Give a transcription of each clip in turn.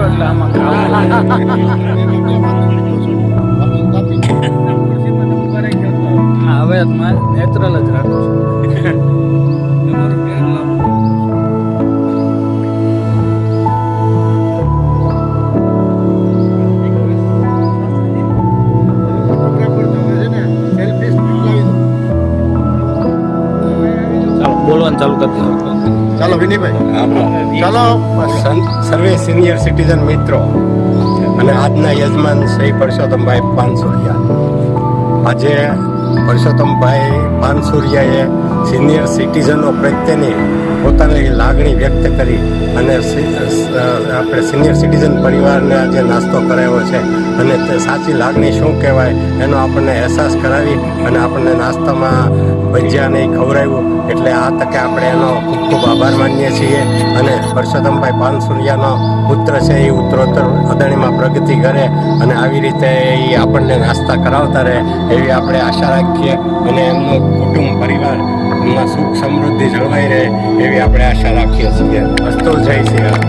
એટલે આમાં હવે નેચરલ જ રાખું છું. બોલવાનું ચાલુ કરતી ચાલો વિનયભાઈ, ચાલો સર્વે સિનિયર સિટીઝન મિત્રો અને આજના યજમાન શ્રી પરસોત્તમભાઈ પાનસુરિયા. આજે પરસોત્તમભાઈ પાનસુરિયાએ સિનિયર સિટીઝનો પ્રત્યેની પોતાની લાગણી વ્યક્ત કરી અને આપણે સિનિયર સિટીઝન પરિવારને આજે નાસ્તો કરાવ્યો છે અને તે સાચી લાગણી શું કહેવાય એનો આપણને અહેસાસ કરાવી અને આપણને નાસ્તામાં ભજીયાને ખવડાવ્યું. એટલે આ તકે આપણે એનો ખૂબ ખૂબ આભાર માનીએ છીએ અને પરસોત્તમભાઈ પાનસુરિયાનો પુત્ર છે એ ઉત્તરોત્તર અદાણીમાં પ્રગતિ કરે અને આવી રીતે એ આપણને નાસ્તા કરાવતા રહે એવી આપણે આશા રાખીએ અને એમનો કુટુંબ પરિવારમાં સુખ સમૃદ્ધિ જળવાઈ રહે એવી આપણે આશા રાખીએ છીએ. અસ્તુ જય શ્રી રામ.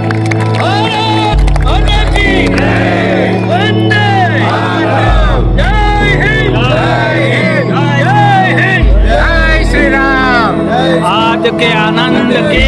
आज के आनंद के